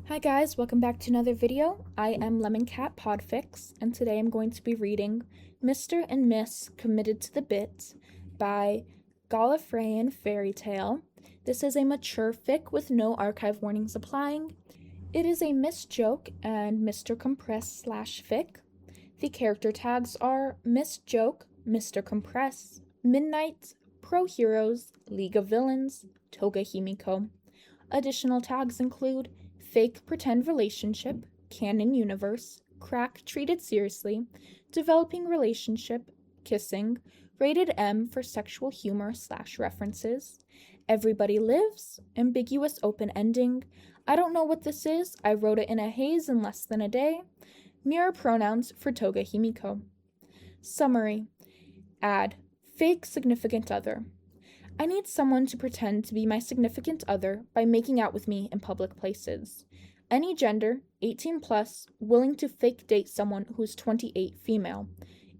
Hi guys, welcome back to another video. I am Lemon Cat Podfic, and today I'm going to be reading Mr. and Miss Committed to the Bit by Gallifreyan Fairy Tale. This is a mature fic with no archive warnings applying. It is a Miss Joke and Mr. Compress / fic. The character tags are Miss Joke, Mr. Compress, Midnight, Pro Heroes, League of Villains, Toga Himiko. Additional tags include Fake Pretend Relationship, Canon Universe, Crack Treated Seriously, Developing Relationship, Kissing, Rated M for Sexual Humor / References, Everybody Lives, Ambiguous Open Ending, I don't know what this is, I wrote it in a haze in less than a day, Mirror Pronouns for Toga Himiko. Summary. Add. Fake Significant Other. I need someone to pretend to be my significant other by making out with me in public places. Any gender, 18 plus, willing to fake date someone who's 28 female.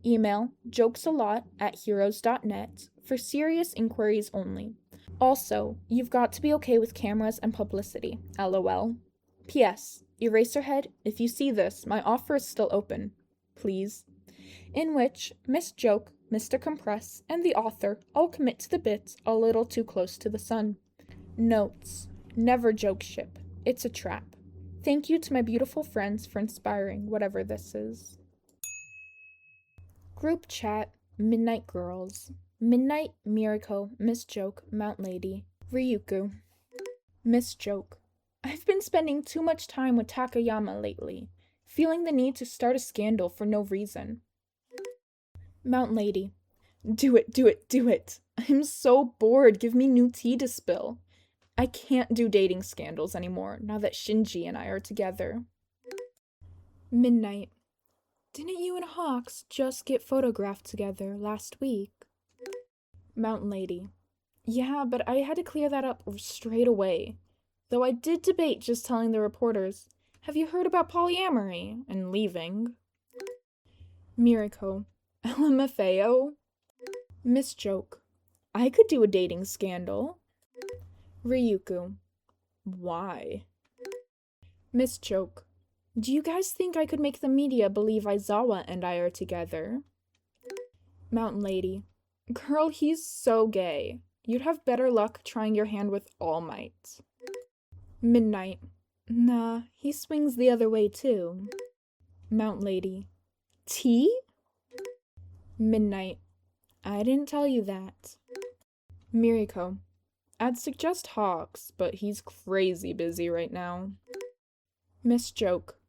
Email jokesalot@heroes.net for serious inquiries only. Also, you've got to be okay with cameras and publicity, lol. P.S. Eraserhead, if you see this, my offer is still open. Please. In which Miss Joke, Mr. Compress, and the author all commit to the bit a little too close to the sun. Notes. Never joke ship. It's a trap. Thank you to my beautiful friends for inspiring whatever this is. Group chat. Midnight Girls. Midnight, Miriko, Miss Joke, Mount Lady, Ryuku. Miss Joke. I've been spending too much time with Takayama lately, feeling the need to start a scandal for no reason. Mount Lady. Do it, do it, do it. I'm so bored. Give me new tea to spill. I can't do dating scandals anymore now that Shinji and I are together. Midnight. Didn't you and Hawks just get photographed together last week? Mountain Lady. Yeah, but I had to clear that up straight away. Though I did debate just telling the reporters, have you heard about polyamory? And leaving. Miriko. LMFAO? Miss Joke. I could do a dating scandal. Ryuku. Why? Miss Joke. Do you guys think I could make the media believe Aizawa and I are together? Mountain Lady. Girl, he's so gay. You'd have better luck trying your hand with All Might. Midnight. Nah, he swings the other way too. Mountain Lady. Tea? Midnight. I didn't tell you that. Miriko. I'd suggest Hawks, but he's crazy busy right now. Miss Joke.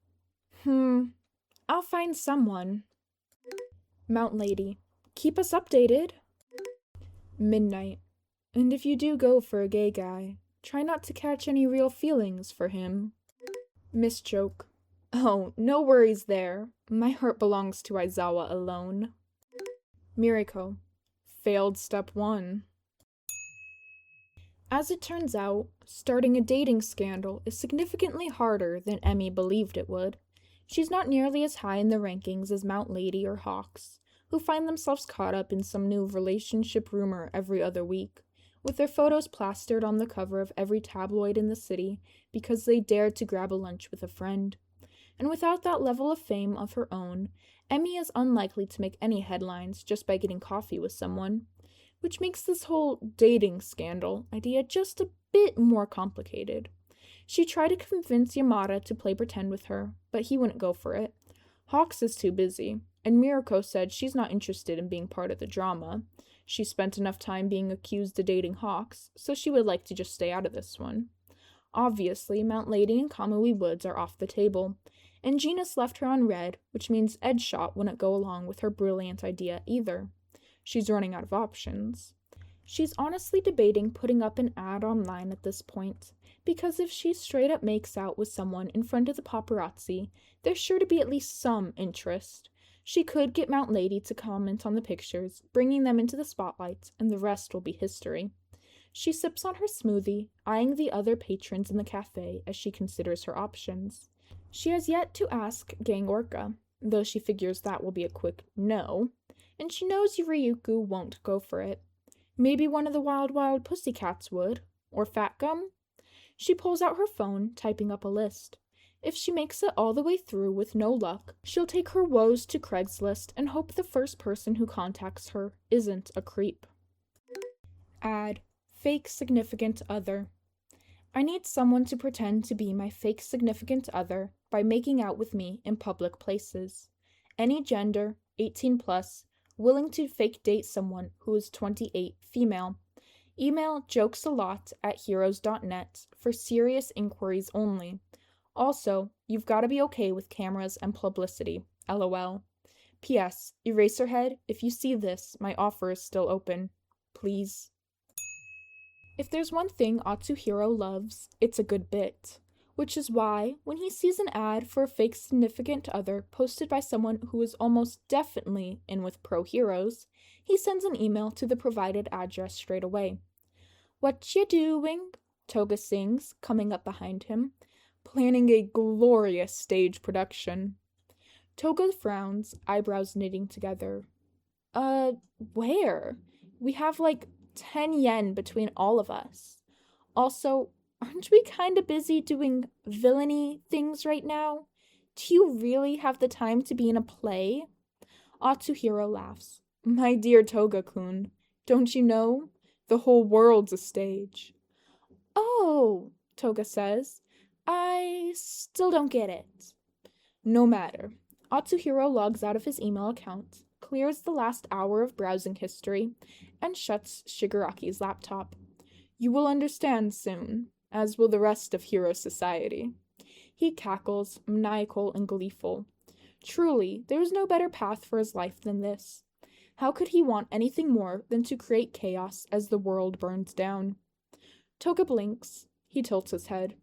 I'll find someone. Mountain Lady. Keep us updated. Midnight. And if you do go for a gay guy, try not to catch any real feelings for him. Miss Joke. Oh, no worries there. My heart belongs to Aizawa alone. Miriko. Failed step 1. As it turns out, starting a dating scandal is significantly harder than Emmy believed it would. She's not nearly as high in the rankings as Mount Lady or Hawks, who find themselves caught up in some new relationship rumor every other week, with their photos plastered on the cover of every tabloid in the city because they dared to grab a lunch with a friend. And without that level of fame of her own, Emmy is unlikely to make any headlines just by getting coffee with someone, which makes this whole dating scandal idea just a bit more complicated. She tried to convince Yamada to play pretend with her, but he wouldn't go for it. Hawks is too busy, and Miriko said she's not interested in being part of the drama. She spent enough time being accused of dating Hawks, so she would like to just stay out of this one. Obviously, Mount Lady and Kamui Woods are off the table, and Genus left her on red, which means Edshot wouldn't go along with her brilliant idea either. She's running out of options. She's honestly debating putting up an ad online at this point, because if she straight up makes out with someone in front of the paparazzi, there's sure to be at least some interest. She could get Mount Lady to comment on the pictures, bringing them into the spotlight, and the rest will be history. She sips on her smoothie, eyeing the other patrons in the cafe as she considers her options. She has yet to ask Gang Orca, though she figures that will be a quick no, and she knows Ryuku won't go for it. Maybe one of the Wild Wild Pussycats would, or Fat Gum? She pulls out her phone, typing up a list. If she makes it all the way through with no luck, she'll take her woes to Craigslist and hope the first person who contacts her isn't a creep. Add fake significant other. I need someone to pretend to be my fake significant other by making out with me in public places. Any gender, 18 plus, willing to fake date someone who is 28, female. Email jokesalot@heroes.net for serious inquiries only. Also, you've gotta be okay with cameras and publicity. LOL. P.S. Eraserhead, if you see this, my offer is still open. Please. If there's one thing Atsuhiro loves, it's a good bit. Which is why, when he sees an ad for a fake significant other posted by someone who is almost definitely in with pro heroes, he sends an email to the provided address straight away. "What you doing?" Toga sings, coming up behind him. "Planning a glorious stage production." Toga frowns, eyebrows knitting together. Where? We have 10 yen between all of us. Also, aren't we kinda busy doing villainy things right now? Do you really have the time to be in a play? Atsuhiro laughs. "My dear Toga-kun, don't you know? The whole world's a stage." "Oh," Toga says. "I still don't get it." No matter. Atsuhiro logs out of his email account, clears the last hour of browsing history, and shuts Shigaraki's laptop. "You will understand soon, as will the rest of Hero Society." He cackles, maniacal and gleeful. Truly, there is no better path for his life than this. How could he want anything more than to create chaos as the world burns down? Toga blinks. He tilts his head.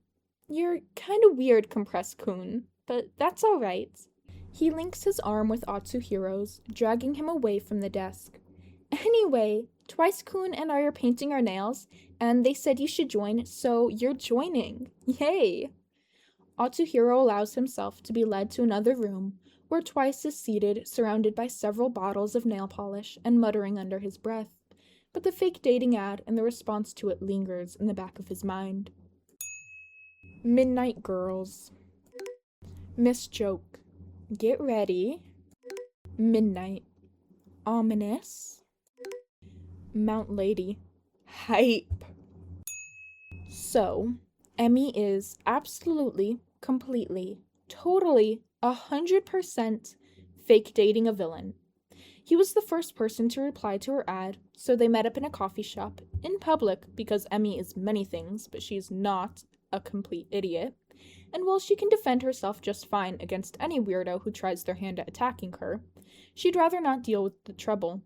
"You're kinda weird, Compress-kun, but that's alright." He links his arm with Atsuhiro's, dragging him away from the desk. "Anyway, Twice-kun and I are painting our nails, and they said you should join, so you're joining. Yay!" Atsuhiro allows himself to be led to another room, where Twice is seated, surrounded by several bottles of nail polish and muttering under his breath, but the fake dating ad and the response to it lingers in the back of his mind. Midnight Girls. Miss Joke. Get ready. Midnight. Ominous. Mount Lady. Hype. So, Emmy is absolutely, completely, totally, 100% fake dating a villain. He was the first person to reply to her ad, so they met up in a coffee shop, in public, because Emmy is many things, but she's not a complete idiot. And while she can defend herself just fine against any weirdo who tries their hand at attacking her, she'd rather not deal with the trouble.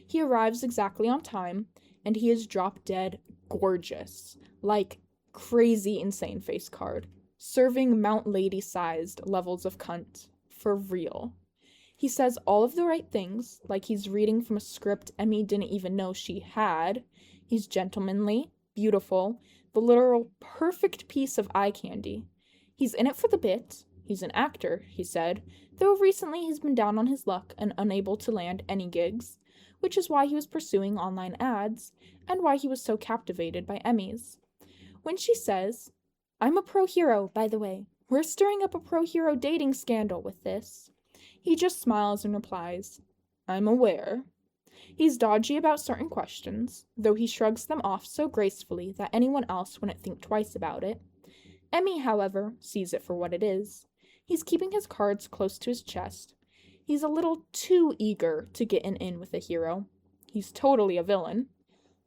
He arrives exactly on time, and he is drop-dead gorgeous, like crazy insane face card, serving Mount Lady-sized levels of cunt, for real. He says all of the right things, like he's reading from a script Emmy didn't even know she had. He's gentlemanly, beautiful, the literal perfect piece of eye candy. He's in it for the bit. He's an actor, he said, though recently he's been down on his luck and unable to land any gigs, which is why he was pursuing online ads, and why he was so captivated by Emmys. When she says, "I'm a pro hero, by the way. We're stirring up a pro hero dating scandal with this," he just smiles and replies, "I'm aware." He's dodgy about certain questions, though he shrugs them off so gracefully that anyone else wouldn't think twice about it. Emmy, however, sees it for what it is. He's keeping his cards close to his chest. He's a little too eager to get an in with a hero. He's totally a villain.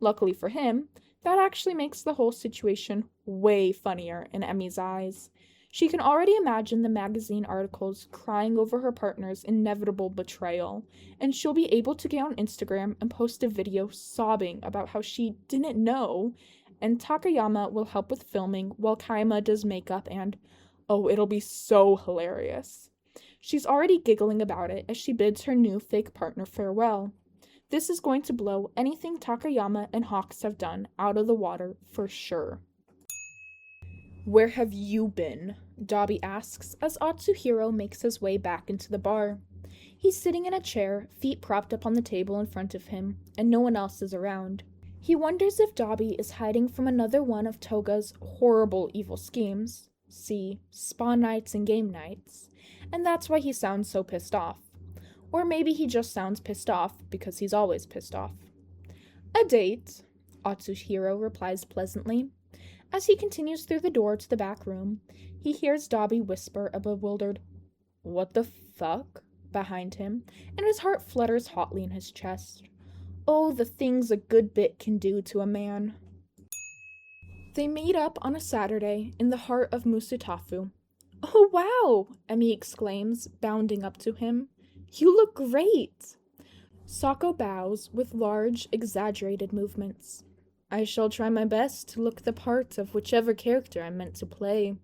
Luckily for him, that actually makes the whole situation way funnier in Emmy's eyes. She can already imagine the magazine articles crying over her partner's inevitable betrayal, and she'll be able to get on Instagram and post a video sobbing about how she didn't know, and Takayama will help with filming while Kayama does makeup and, oh, it'll be so hilarious. She's already giggling about it as she bids her new fake partner farewell. This is going to blow anything Takayama and Hawks have done out of the water for sure. "Where have you been?" Dabi asks as Atsuhiro makes his way back into the bar. He's sitting in a chair, feet propped up on the table in front of him, and no one else is around. He wonders if Dabi is hiding from another one of Toga's horrible evil schemes. See, spa nights and game nights. And that's why he sounds so pissed off. Or maybe he just sounds pissed off because he's always pissed off. A date, Atsuhiro replies pleasantly. As he continues through the door to the back room, he hears Dabi whisper a bewildered, "What the fuck?" behind him, and his heart flutters hotly in his chest. Oh, the things a good bit can do to a man. They meet up on a Saturday in the heart of Musutafu. "Oh, wow!" Emi exclaims, bounding up to him. "You look great!" Sako bows with large, exaggerated movements. "I shall try my best to look the part of whichever character I'm meant to play."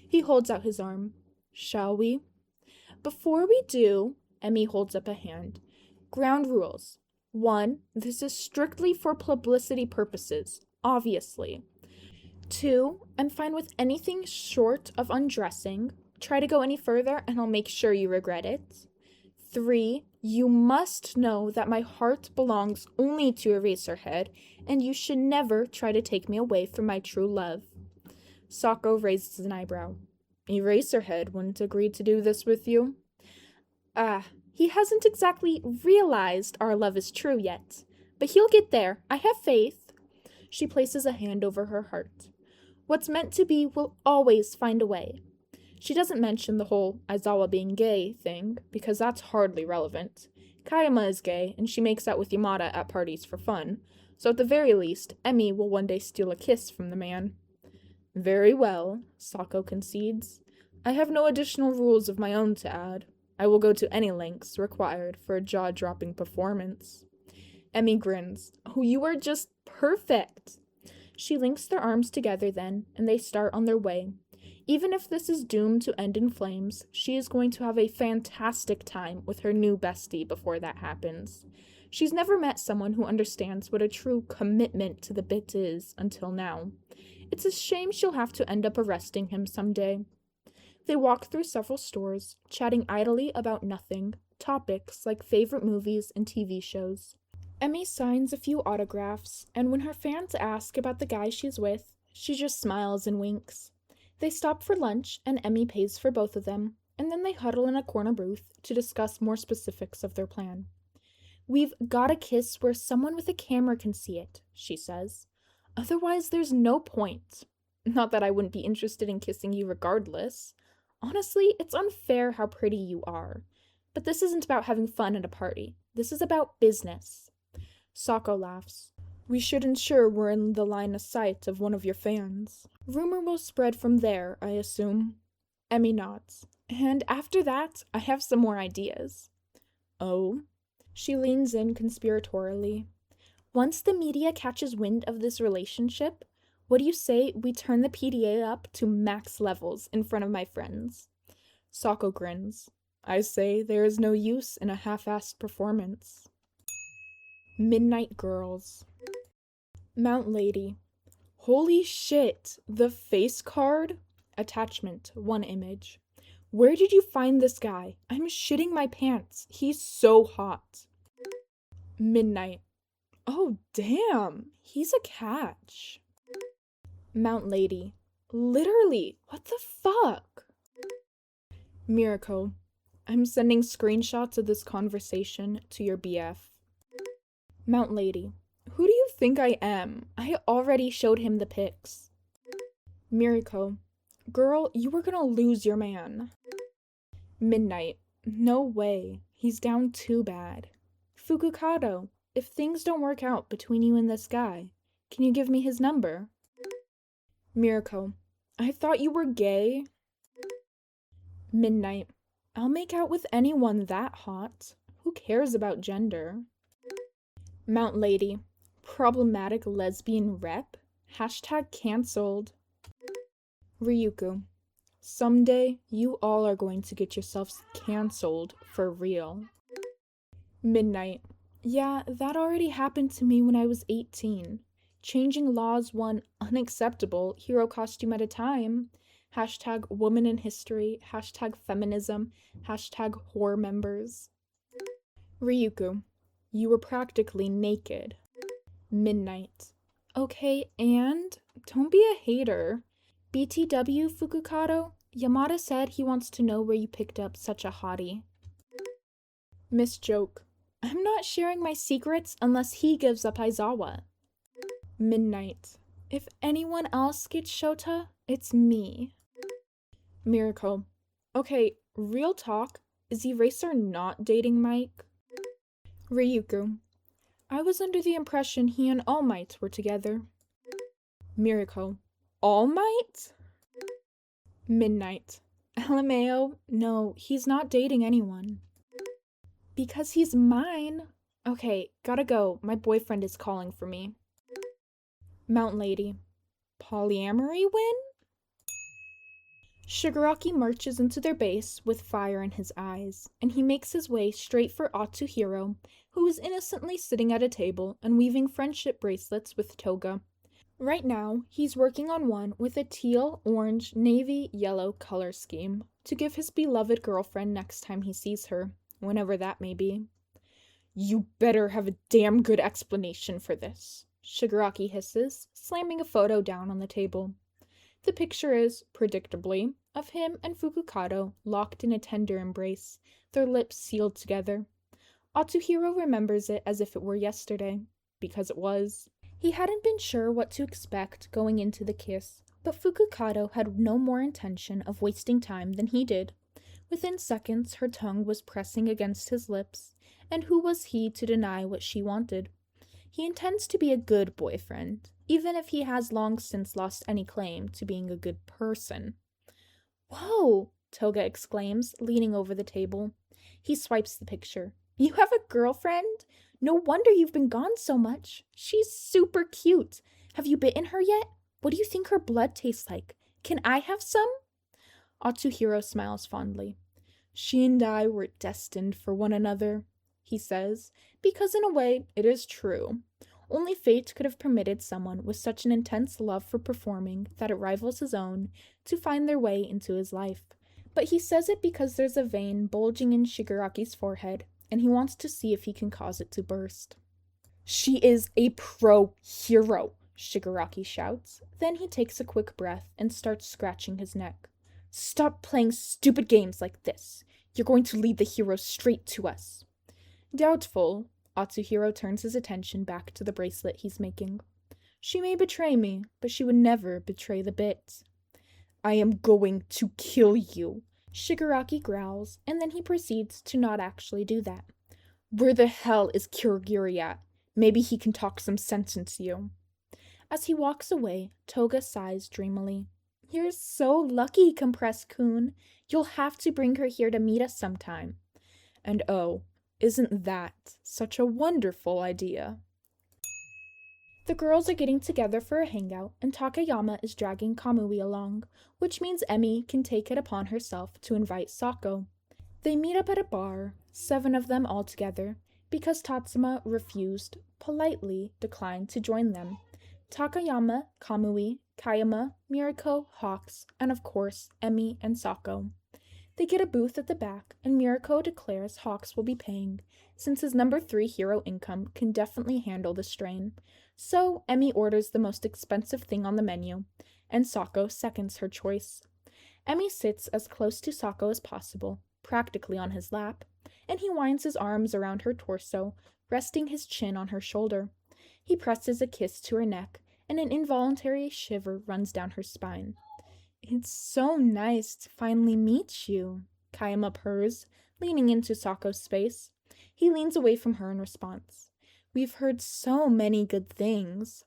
He holds out his arm. "Shall we?" "Before we do," Emi holds up a hand. "Ground rules. 1. This is strictly for publicity purposes, obviously. 2. I'm fine with anything short of undressing. Try to go any further and I'll make sure you regret it. 3. You must know that my heart belongs only to Eraserhead, and you should never try to take me away from my true love." Sako raises an eyebrow. "Eraserhead wouldn't agree to do this with you?" He hasn't exactly realized our love is true yet. But he'll get there. I have faith." She places a hand over her heart. "What's meant to be will always find a way." She doesn't mention the whole Aizawa being gay thing, because that's hardly relevant. Kayama is gay, and she makes out with Yamada at parties for fun, so at the very least, Emi will one day steal a kiss from the man. "Very well," Sako concedes. "I have no additional rules of my own to add. I will go to any lengths required for a jaw-dropping performance." Emi grins. "Oh, you are just perfect!" She links their arms together then, and they start on their way. Even if this is doomed to end in flames, she is going to have a fantastic time with her new bestie before that happens. She's never met someone who understands what a true commitment to the bit is until now. It's a shame she'll have to end up arresting him someday. They walk through several stores, chatting idly about nothing, topics like favorite movies and TV shows. Emi signs a few autographs, and when her fans ask about the guy she's with, she just smiles and winks. They stop for lunch, and Emi pays for both of them, and then they huddle in a corner booth to discuss more specifics of their plan. "We've gotta kiss where someone with a camera can see it," she says. "Otherwise, there's no point. Not that I wouldn't be interested in kissing you regardless. Honestly, it's unfair how pretty you are. But this isn't about having fun at a party. This is about business." Sako laughs. "We should ensure we're in the line of sight of one of your fans. Rumor will spread from there, I assume." Emi nods. "And after that, I have some more ideas." "Oh?" She leans in conspiratorially. "Once the media catches wind of this relationship, what do you say we turn the PDA up to max levels in front of my friends?" Sako grins. "I say there is no use in a half-assed performance." Midnight Girls. Mount Lady. "Holy shit, the face card?" Attachment, 1 image. "Where did you find this guy? I'm shitting my pants. He's so hot." Midnight. "Oh, damn, he's a catch." Mount Lady. "Literally, what the fuck?" Mirako. "I'm sending screenshots of this conversation to your BF." Mount Lady. "Who do you think I am? I already showed him the pics." Mirako. "Girl, you were gonna lose your man." Midnight. "No way. He's down too bad. Fukukado, if things don't work out between you and this guy, can you give me his number?" Mirako. "I thought you were gay." Midnight. "I'll make out with anyone that hot. Who cares about gender?" Mount Lady. "Problematic lesbian rep? Hashtag cancelled." Ryuku. "Someday, you all are going to get yourselves cancelled for real." Midnight. "Yeah, that already happened to me when I was 18. Changing laws one unacceptable hero costume at a time. Hashtag woman in history, hashtag feminism, hashtag whore members." Ryuku. "You were practically naked." Midnight. "Okay, and? Don't be a hater. BTW, Fukukado? Yamada said he wants to know where you picked up such a hottie. Miss Joke. I'm not sharing my secrets unless he gives up Aizawa. Midnight. If anyone else gets Shota, it's me. Miracle. Okay, real talk. Is Eraser not dating Mike? Ryuku. I was under the impression he and All Might were together. Miracle. All Might? Midnight. LMAO, no, he's not dating anyone. Because he's mine. Okay, gotta go. My boyfriend is calling for me. Mountain Lady. Polyamory win? Shigaraki marches into their base with fire in his eyes, and he makes his way straight for Atsuhiro, who is innocently sitting at a table and weaving friendship bracelets with Toga. Right now, he's working on one with a teal, orange, navy, yellow color scheme to give his beloved girlfriend next time he sees her, whenever that may be. You better have a damn good explanation for this, Shigaraki hisses, slamming a photo down on the table. The picture is, predictably, of him and Fukukado locked in a tender embrace, their lips sealed together. Atsuhiro remembers it as if it were yesterday, because it was. He hadn't been sure what to expect going into the kiss, but Fukukado had no more intention of wasting time than he did. Within seconds, her tongue was pressing against his lips, and who was he to deny what she wanted? He intends to be a good boyfriend, even if he has long since lost any claim to being a good person. Whoa! Toga exclaims, leaning over the table. He swipes the picture. You have a girlfriend? No wonder you've been gone so much. She's super cute. Have you bitten her yet? What do you think her blood tastes like? Can I have some? Atsuhiro smiles fondly. She and I were destined for one another, he says, because in a way it is true. Only fate could have permitted someone with such an intense love for performing that it rivals his own to find their way into his life. But he says it because there's a vein bulging in Shigaraki's forehead, and he wants to see if he can cause it to burst. She is a pro-hero, Shigaraki shouts. Then he takes a quick breath and starts scratching his neck. Stop playing stupid games like this. You're going to lead the hero straight to us. Doubtful, Atsuhiro turns his attention back to the bracelet he's making. She may betray me, but she would never betray the bit. I am going to kill you, Shigaraki growls, and then he proceeds to not actually do that. Where the hell is Kirigiri at? Maybe he can talk some sense into you. As he walks away, Toga sighs dreamily. You're so lucky, Compress-kun. You'll have to bring her here to meet us sometime. And oh, isn't that such a wonderful idea? The girls are getting together for a hangout, and Takayama is dragging Kamui along, which means Emi can take it upon herself to invite Sako. They meet up at a bar, 7 of them all together, because Tatsuma politely declined to join them. Takayama, Kamui, Kayama, Mirako, Hawks, and of course, Emi and Sako. They get a booth at the back, and Mirako declares Hawks will be paying, since his number 3 hero income can definitely handle the strain. So, Emi orders the most expensive thing on the menu, and Sako seconds her choice. Emi sits as close to Sako as possible, practically on his lap, and he winds his arms around her torso, resting his chin on her shoulder. He presses a kiss to her neck, and an involuntary shiver runs down her spine. It's so nice to finally meet you, Kayama purrs, leaning into Sako's space. He leans away from her in response. We've heard so many good things.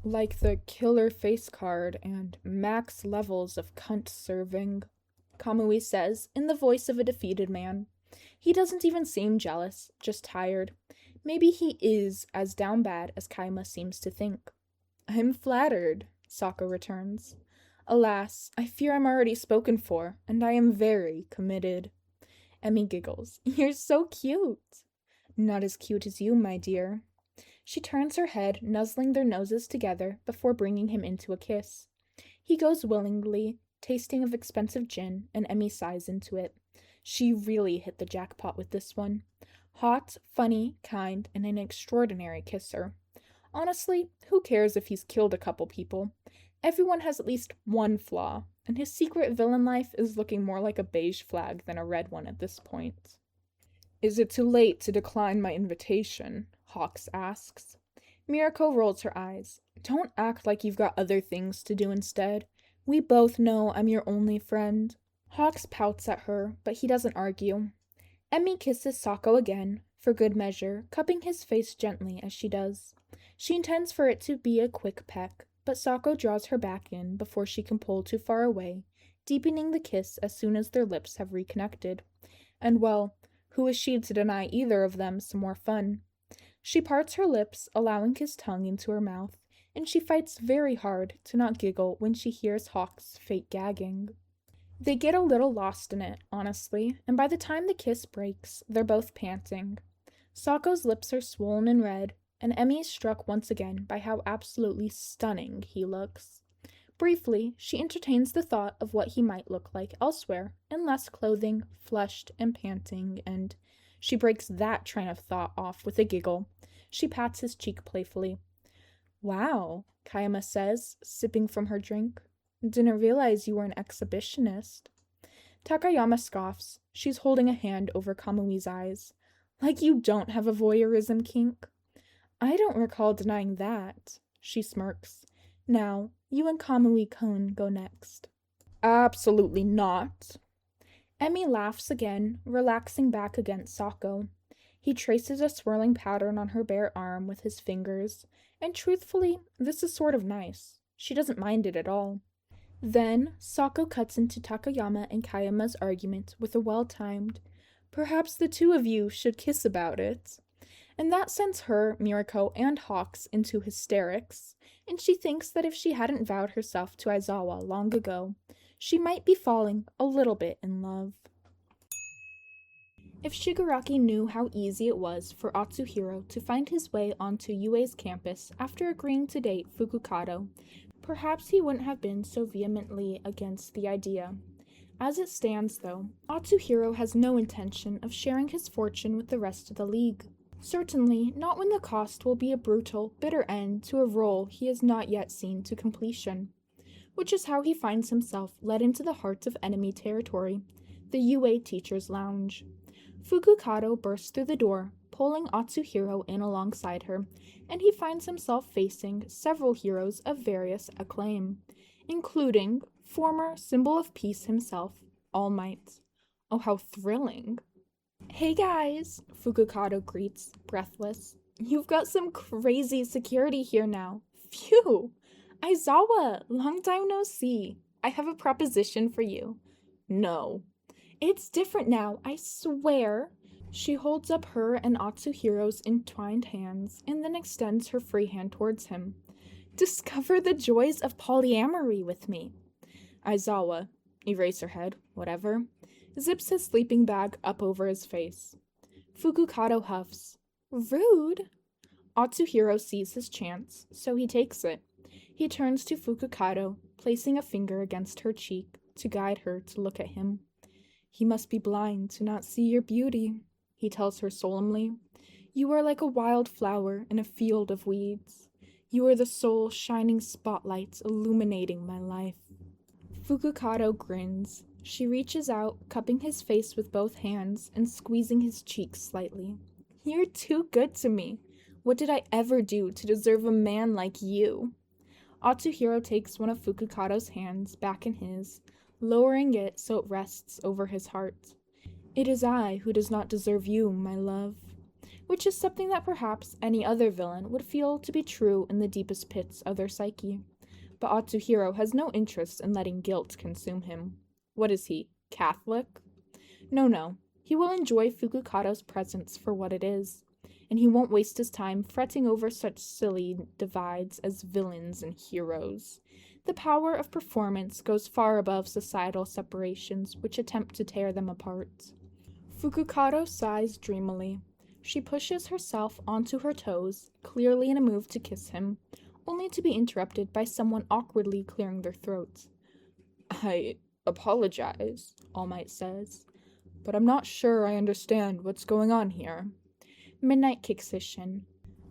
Like the killer face card and max levels of cunt serving, Kamui says, in the voice of a defeated man. He doesn't even seem jealous, just tired. Maybe he is as down bad as Kayama seems to think. I'm flattered, Sako returns. Alas, I fear I'm already spoken for, and I am very committed. Emi giggles. You're so cute. Not as cute as you, my dear. She turns her head, nuzzling their noses together before bringing him into a kiss. He goes willingly, tasting of expensive gin, and Emi sighs into it. She really hit the jackpot with this one. Hot, funny, kind, and an extraordinary kisser. Honestly, who cares if he's killed a couple people? Everyone has at least one flaw, and his secret villain life is looking more like a beige flag than a red one at this point. Is it too late to decline my invitation? Hawks asks. Mirako rolls her eyes. Don't act like you've got other things to do instead. We both know I'm your only friend. Hawks pouts at her, but he doesn't argue. Emmy kisses Sako again, for good measure, cupping his face gently as she does. She intends for it to be a quick peck, but Sako draws her back in before she can pull too far away, deepening the kiss as soon as their lips have reconnected. And well, who is she to deny either of them some more fun? She parts her lips, allowing his tongue into her mouth, and she fights very hard to not giggle when she hears Hawk's fake gagging. They get a little lost in it, honestly, and by the time the kiss breaks, they're both panting. Sako's lips are swollen and red, and Emmy is struck once again by how absolutely stunning he looks. Briefly, she entertains the thought of what he might look like elsewhere, in less clothing, flushed and panting, and she breaks that train of thought off with a giggle. She pats his cheek playfully. Wow, Kayama says, sipping from her drink. Didn't realize you were an exhibitionist. Takayama scoffs. She's holding a hand over Kamui's eyes. Like you don't have a voyeurism kink. I don't recall denying that, she smirks. Now, you and Kamui-kun go next. Absolutely not. Emmy laughs again, relaxing back against Sako. He traces a swirling pattern on her bare arm with his fingers, and truthfully, this is sort of nice. She doesn't mind it at all. Then, Sako cuts into Takayama and Kayama's argument with a well-timed, perhaps the two of you should kiss about it. And that sends her, Mirako, and Hawks into hysterics, and she thinks that if she hadn't vowed herself to Aizawa long ago, she might be falling a little bit in love. If Shigaraki knew how easy it was for Atsuhiro to find his way onto UA's campus after agreeing to date Fukukado, perhaps he wouldn't have been so vehemently against the idea. As it stands, though, Atsuhiro has no intention of sharing his fortune with the rest of the league. Certainly not when the cost will be a brutal, bitter end to a role he has not yet seen to completion. Which is how he finds himself led into the heart of enemy territory, the UA Teacher's Lounge. Fukukado bursts through the door, pulling Atsuhiro in alongside her, and he finds himself facing several heroes of various acclaim, including former Symbol of Peace himself, All Might. Oh, how thrilling. Hey guys, Fukukado greets, breathless. You've got some crazy security here now. Phew! Aizawa, long time no see. I have a proposition for you. No. It's different now, I swear. She holds up her and Atsuhiro's entwined hands and then extends her free hand towards him. Discover the joys of polyamory with me. Aizawa, eraserhead, whatever, zips his sleeping bag up over his face. Fukukado huffs. Rude. Atsuhiro sees his chance, so he takes it. He turns to Fukukado, placing a finger against her cheek to guide her to look at him. He must be blind to not see your beauty, he tells her solemnly. You are like a wild flower in a field of weeds. You are the sole shining spotlight illuminating my life. Fukukado grins. She reaches out, cupping his face with both hands and squeezing his cheeks slightly. You're too good to me. What did I ever do to deserve a man like you? Atsuhiro takes one of Fukukado's hands back in his, lowering it so it rests over his heart. It is I who does not deserve you, my love. Which is something that perhaps any other villain would feel to be true in the deepest pits of their psyche. But Atsuhiro has no interest in letting guilt consume him. What is he, Catholic? No. He will enjoy Fukukado's presence for what it is, and he won't waste his time fretting over such silly divides as villains and heroes. The power of performance goes far above societal separations which attempt to tear them apart. Fukukado sighs dreamily. She pushes herself onto her toes, clearly in a move to kiss him, only to be interrupted by someone awkwardly clearing their throats. I apologize, All Might says, but I'm not sure I understand what's going on here. Midnight kicks his shin.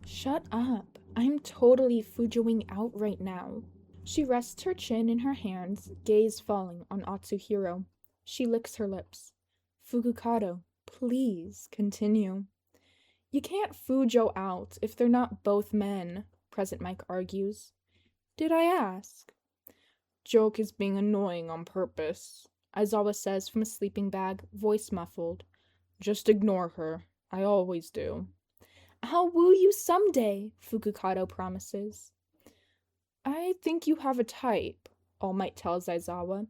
Shut up. I'm totally Fujoing out right now. She rests her chin in her hands, gaze falling on Atsuhiro. She licks her lips. Fukukado, please continue. You can't Fujo out if they're not both men, Present Mike argues. Did I ask? Joke is being annoying on purpose, Aizawa says from a sleeping bag, voice muffled. Just ignore her. I always do. I'll woo you someday, Fukukado promises. I think you have a type, All Might tells Aizawa.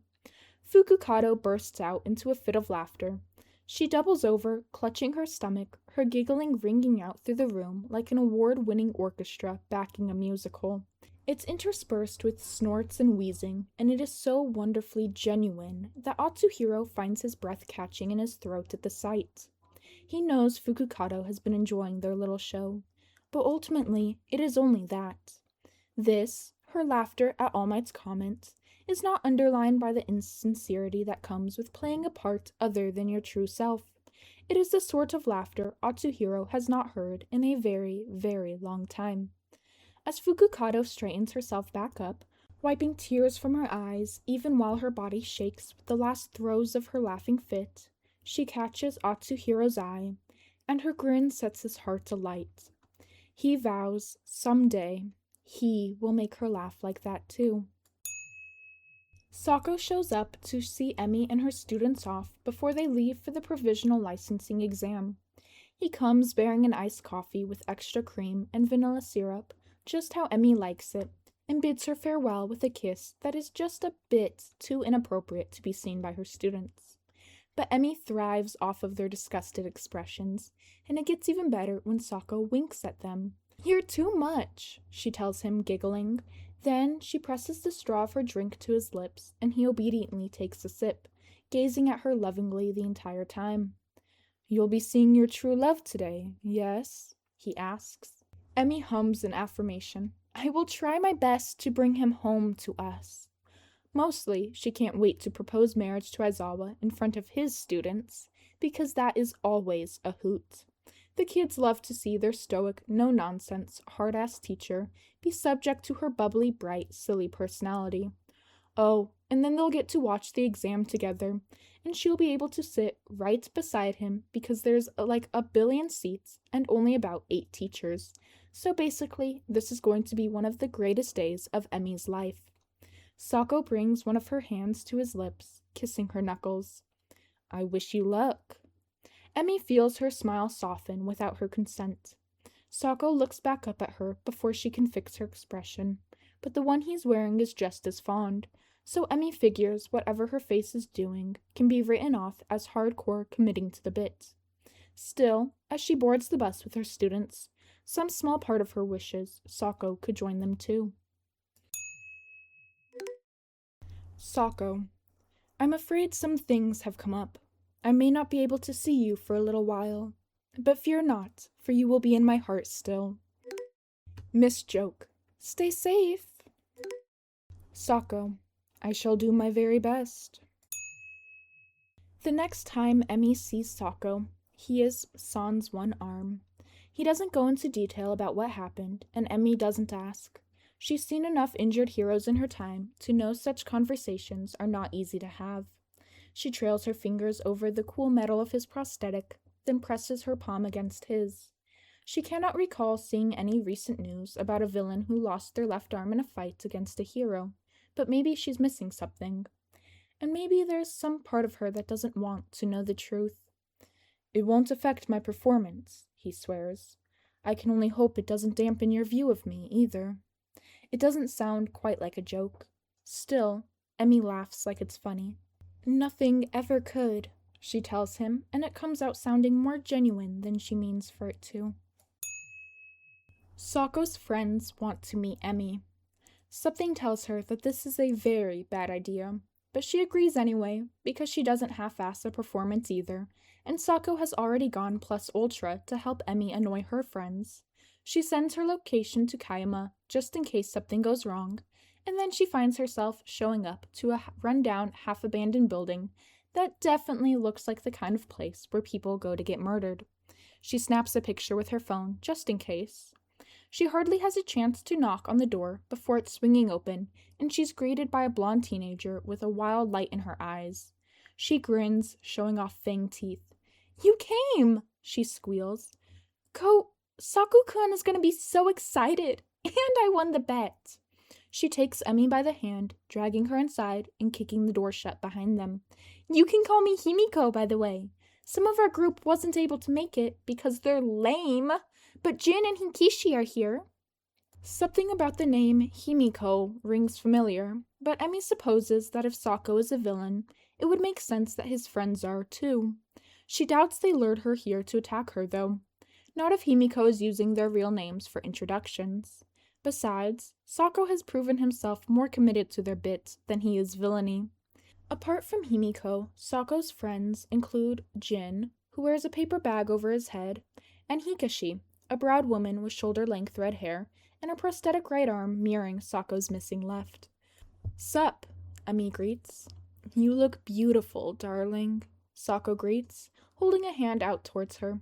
Fukukado bursts out into a fit of laughter. She doubles over, clutching her stomach, her giggling ringing out through the room like an award-winning orchestra backing a musical. It's interspersed with snorts and wheezing, and it is so wonderfully genuine that Atsuhiro finds his breath catching in his throat at the sight. He knows Fukukado has been enjoying their little show, but ultimately it is only that. This, her laughter at All Might's comment, is not underlined by the insincerity that comes with playing a part other than your true self. It is the sort of laughter Atsuhiro has not heard in a very, very long time. As Fukukado straightens herself back up, wiping tears from her eyes even while her body shakes with the last throes of her laughing fit, she catches Atsuhiro's eye, and her grin sets his heart alight. He vows, someday, he will make her laugh like that too. Sako shows up to see Emi and her students off before they leave for the provisional licensing exam. He comes bearing an iced coffee with extra cream and vanilla syrup, just how Emi likes it, and bids her farewell with a kiss that is just a bit too inappropriate to be seen by her students. But Emi thrives off of their disgusted expressions, and it gets even better when Sako winks at them. You're too much, she tells him, giggling. Then she presses the straw of her drink to his lips, and he obediently takes a sip, gazing at her lovingly the entire time. You'll be seeing your true love today, yes? He asks. Emi hums an affirmation. I will try my best to bring him home to us. Mostly, she can't wait to propose marriage to Aizawa in front of his students, because that is always a hoot. The kids love to see their stoic, no-nonsense, hard-ass teacher be subject to her bubbly, bright, silly personality. Oh, and then they'll get to watch the exam together, and she'll be able to sit right beside him because there's like a billion seats and only about 8 teachers. So basically, this is going to be one of the greatest days of Emi's life. Sako brings one of her hands to his lips, kissing her knuckles. I wish you luck. Emi feels her smile soften without her consent. Sako looks back up at her before she can fix her expression, but the one he's wearing is just as fond, so Emi figures whatever her face is doing can be written off as hardcore committing to the bit. Still, as she boards the bus with her students, some small part of her wishes Sako could join them too. Sako, I'm afraid some things have come up. I may not be able to see you for a little while, but fear not, for you will be in my heart still. Miss Joke, stay safe. Sako, I shall do my very best. The next time Emi sees Sako, he is sans one arm. He doesn't go into detail about what happened, and Emi doesn't ask. She's seen enough injured heroes in her time to know such conversations are not easy to have. She trails her fingers over the cool metal of his prosthetic, then presses her palm against his. She cannot recall seeing any recent news about a villain who lost their left arm in a fight against a hero, but maybe she's missing something. And maybe there's some part of her that doesn't want to know the truth. It won't affect my performance, he swears. I can only hope it doesn't dampen your view of me, either. It doesn't sound quite like a joke. Still, Emi laughs like it's funny. Nothing ever could, she tells him, and it comes out sounding more genuine than she means for it to. Sako's friends want to meet Emi. Something tells her that this is a very bad idea, but she agrees anyway, because she doesn't half-ass a performance either, and Sako has already gone plus ultra to help Emi annoy her friends. She sends her location to Kayama, just in case something goes wrong, and then she finds herself showing up to a run-down, half-abandoned building that definitely looks like the kind of place where people go to get murdered. She snaps a picture with her phone, just in case. She hardly has a chance to knock on the door before it's swinging open, and she's greeted by a blonde teenager with a wild light in her eyes. She grins, showing off fanged teeth. "You came!" she squeals. Saku-kun is gonna be so excited! And I won the bet! She takes Emi by the hand, dragging her inside and kicking the door shut behind them. "You can call me Himiko, by the way. Some of our group wasn't able to make it because they're lame, but Jin and Hikishi are here." Something about the name Himiko rings familiar, but Emi supposes that if Sako is a villain, it would make sense that his friends are, too. She doubts they lured her here to attack her, though. Not if Himiko is using their real names for introductions. Besides, Sako has proven himself more committed to their bit than he is villainy. Apart from Himiko, Sako's friends include Jin, who wears a paper bag over his head, and Hikashi, a broad woman with shoulder-length red hair and a prosthetic right arm mirroring Sako's missing left. "Sup," Emi greets. "You look beautiful, darling," Sako greets, holding a hand out towards her.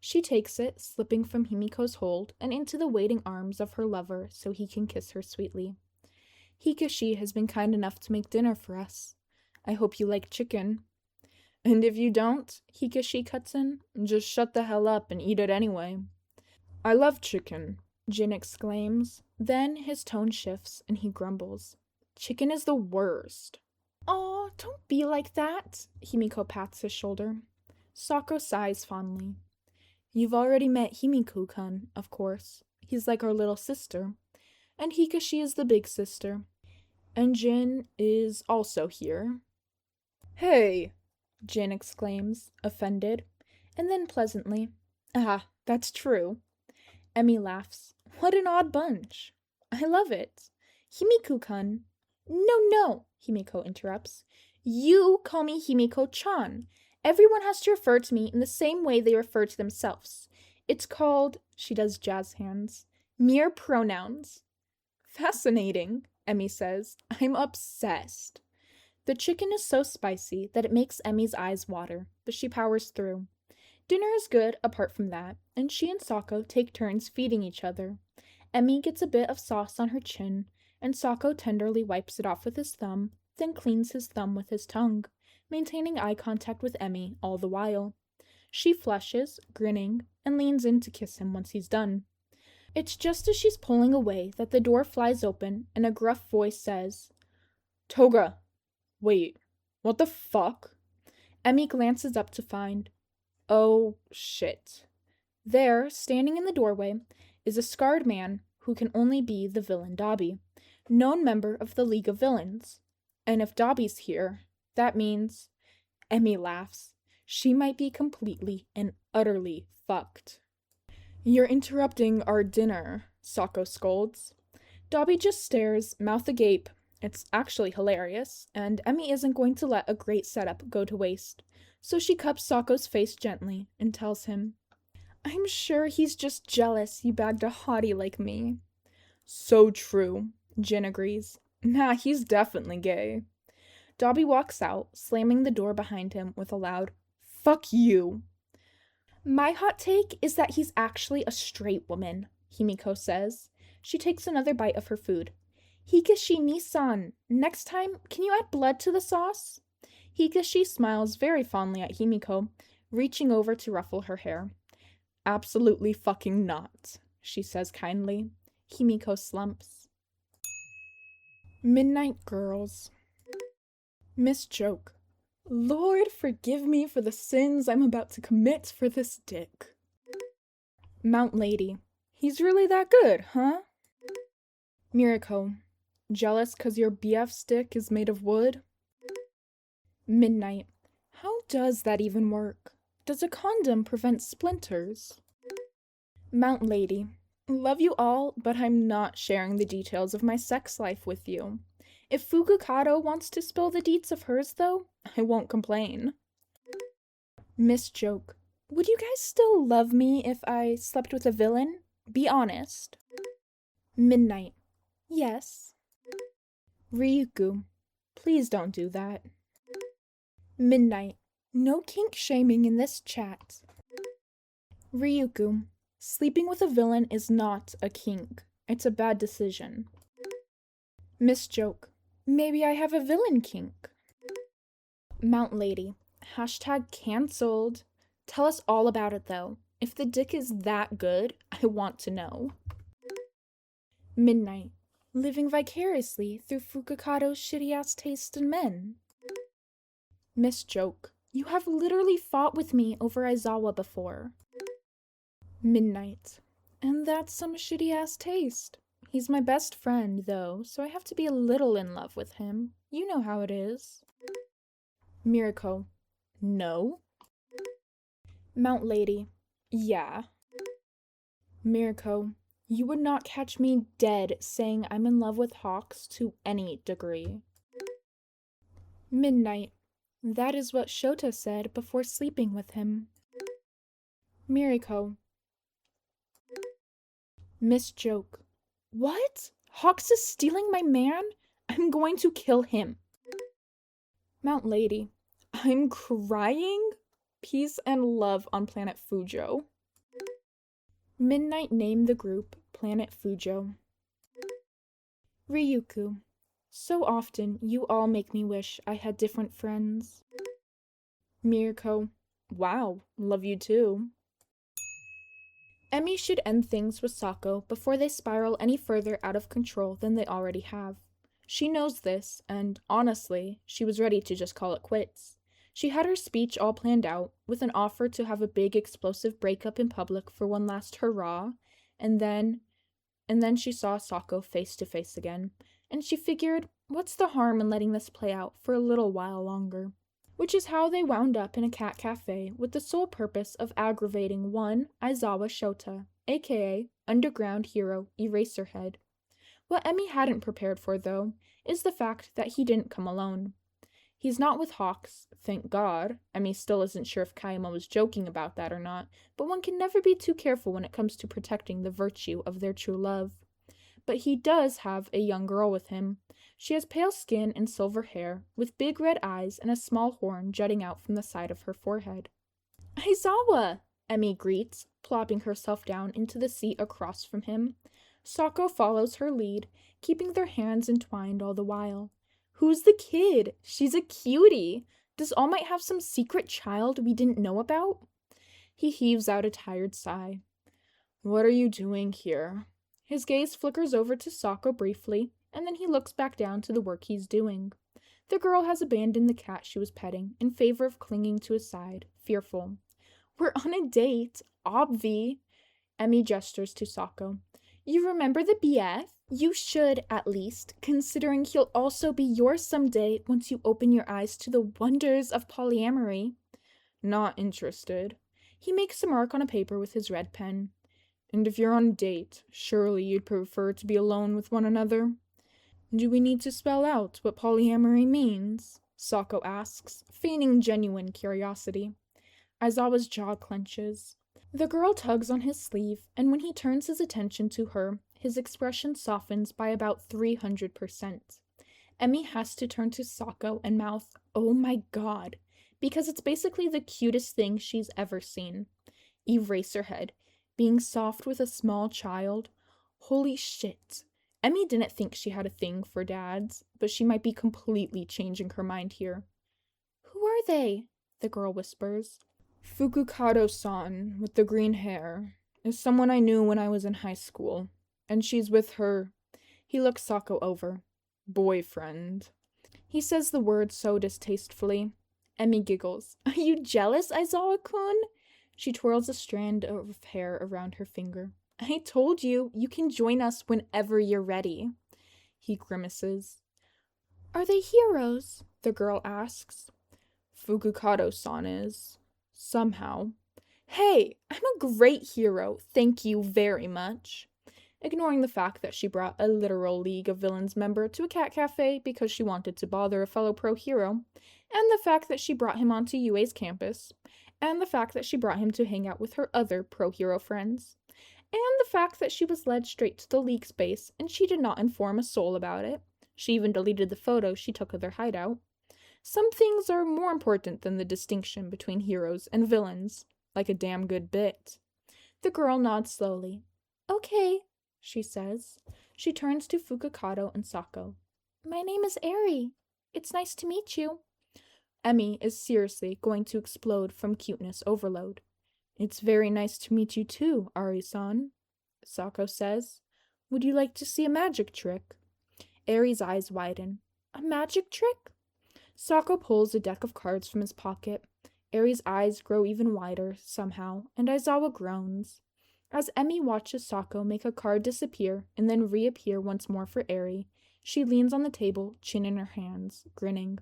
She takes it, slipping from Himiko's hold and into the waiting arms of her lover so he can kiss her sweetly. "Hikashi has been kind enough to make dinner for us. I hope you like chicken." "And if you don't," Hikashi cuts in, "just shut the hell up and eat it anyway." "I love chicken," Jin exclaims. Then his tone shifts and he grumbles. "Chicken is the worst." "Aw, don't be like that," Himiko pats his shoulder. Sako sighs fondly. "You've already met Himiko-kun, of course. He's like our little sister. And Hikashi is the big sister. And Jin is also here." "Hey!" Jin exclaims, offended, and then pleasantly, "Ah, that's true." Emi laughs. "What an odd bunch." "I love it." "Himiko-kun." No, Himiko interrupts. "You call me Himiko-chan. Everyone has to refer to me in the same way they refer to themselves. It's called," she does jazz hands, "mere pronouns." "Fascinating," Emi says. "I'm obsessed." The chicken is so spicy that it makes Emi's eyes water, but she powers through. Dinner is good apart from that, and she and Sako take turns feeding each other. Emi gets a bit of sauce on her chin, and Sako tenderly wipes it off with his thumb, then cleans his thumb with his tongue, maintaining eye contact with Emi all the while. She flushes, grinning, and leans in to kiss him once he's done. It's just as she's pulling away that the door flies open and a gruff voice says, "Toga! Wait, what the fuck?" Emi glances up to find, oh shit. There, standing in the doorway, is a scarred man who can only be the villain Dobby, known member of the League of Villains. And if Dobby's here, that means, Emi laughs, she might be completely and utterly fucked. "You're interrupting our dinner," Sako scolds. Dobby just stares, mouth agape. It's actually hilarious, and Emi isn't going to let a great setup go to waste. So she cups Sako's face gently and tells him, "I'm sure he's just jealous you bagged a hottie like me." "So true," Jin agrees. "Nah, he's definitely gay." Dobby walks out, slamming the door behind him with a loud, "Fuck you." "My hot take is that he's actually a straight woman," Himiko says. She takes another bite of her food. "Hikashi-ni-san, next time, can you add blood to the sauce?" Hikashi smiles very fondly at Himiko, reaching over to ruffle her hair. "Absolutely fucking not," she says kindly. Himiko slumps. Midnight Girls. Miss Joke. "Lord, forgive me for the sins I'm about to commit for this dick." Mount Lady. "He's really that good, huh?" Mirako. "Jealous 'cause your BF's dick is made of wood?" Midnight. "How does that even work? Does a condom prevent splinters?" Mount Lady. "Love you all, but I'm not sharing the details of my sex life with you. If Fukukado wants to spill the deets of hers, though, I won't complain." Miss Joke. "Would you guys still love me if I slept with a villain? Be honest." Midnight. "Yes." Ryuku. "Please don't do that." Midnight. "No kink shaming in this chat." Ryuku. Sleeping with a villain is not a kink. It's a bad decision. Miss Joke. Maybe I have a villain kink. Mount Lady. Hashtag cancelled. Tell us all about it though. If the dick is that good, I want to know. Midnight. Living vicariously through Fukukado's shitty-ass taste in men. Miss Joke. You have literally fought with me over Aizawa before. Midnight. And that's some shitty-ass taste. He's my best friend, though, so I have to be a little in love with him. You know how it is. Miriko. No. Mount Lady. Yeah. Miriko. You would not catch me dead saying I'm in love with Hawks to any degree. Midnight. That is what Shota said before sleeping with him. Miriko. Miss Joke. What? Hawks is stealing my man? I'm going to kill him. Mount Lady. I'm crying? Peace and love on planet Fujo. Midnight named the group Planet Fujo. Ryuku. So often, you all make me wish I had different friends. Miriko. Wow, love you too. Emi should end things with Sako before they spiral any further out of control than they already have. She knows this, and honestly, she was ready to just call it quits. She had her speech all planned out, with an offer to have a big explosive breakup in public for one last hurrah, and then she saw Sako face to face again, and she figured, what's the harm in letting this play out for a little while longer? Which is how they wound up in a cat cafe with the sole purpose of aggravating one Aizawa Shota, aka underground hero Eraserhead. What Emi hadn't prepared for, though, is the fact that he didn't come alone. He's not with Hawks, thank God. Emi still isn't sure if Kayama was joking about that or not, but one can never be too careful when it comes to protecting the virtue of their true love. But he does have a young girl with him. She has pale skin and silver hair, with big red eyes and a small horn jutting out from the side of her forehead. Aizawa! Emi greets, plopping herself down into the seat across from him. Sako follows her lead, keeping their hands entwined all the while. Who's the kid? She's a cutie. Does All Might have some secret child we didn't know about? He heaves out a tired sigh. What are you doing here? His gaze flickers over to Sako briefly, and then he looks back down to the work he's doing. The girl has abandoned the cat she was petting in favor of clinging to his side, fearful. We're on a date, obvi. Emi gestures to Sako. You remember the BF? You should, at least, considering he'll also be yours someday once you open your eyes to the wonders of polyamory. Not interested. He makes a mark on a paper with his red pen. And if you're on a date, surely you'd prefer to be alone with one another? Do we need to spell out what polyamory means? Sako asks, feigning genuine curiosity. Aizawa's jaw clenches. The girl tugs on his sleeve, and when he turns his attention to her, his expression softens by about 300%. Emi has to turn to Sako and mouth, oh my god, because it's basically the cutest thing she's ever seen. Eraserhead, being soft with a small child. Holy shit. Emi didn't think she had a thing for dads, but she might be completely changing her mind here. Who are they? The girl whispers. Fukukado-san, with the green hair, is someone I knew when I was in high school, and she's with her. He looks Sako over. Boyfriend. He says the word so distastefully. Emi giggles. Are you jealous, Aizawa-kun? She twirls a strand of hair around her finger. I told you, you can join us whenever you're ready. He grimaces. Are they heroes? The girl asks. Fukukado-san is. Somehow. Hey, I'm a great hero, thank you very much. Ignoring the fact that she brought a literal League of Villains member to a cat cafe because she wanted to bother a fellow pro hero, and the fact that she brought him onto UA's campus, and the fact that she brought him to hang out with her other pro hero friends, and the fact that she was led straight to the League space and she did not inform a soul about it. She even deleted the photo she took of their hideout. Some things are more important than the distinction between heroes and villains, like a damn good bit. The girl nods slowly. Okay, she says. She turns to Fukukado and Sako. My name is Eri. It's nice to meet you. Emmy is seriously going to explode from cuteness overload. It's very nice to meet you too, Ari-san, Sako says. Would you like to see a magic trick? Eri's eyes widen. A magic trick? Sako pulls a deck of cards from his pocket. Eri's eyes grow even wider, somehow, and Aizawa groans. As Emmy watches Sako make a card disappear and then reappear once more for Eri, she leans on the table, chin in her hands, grinning.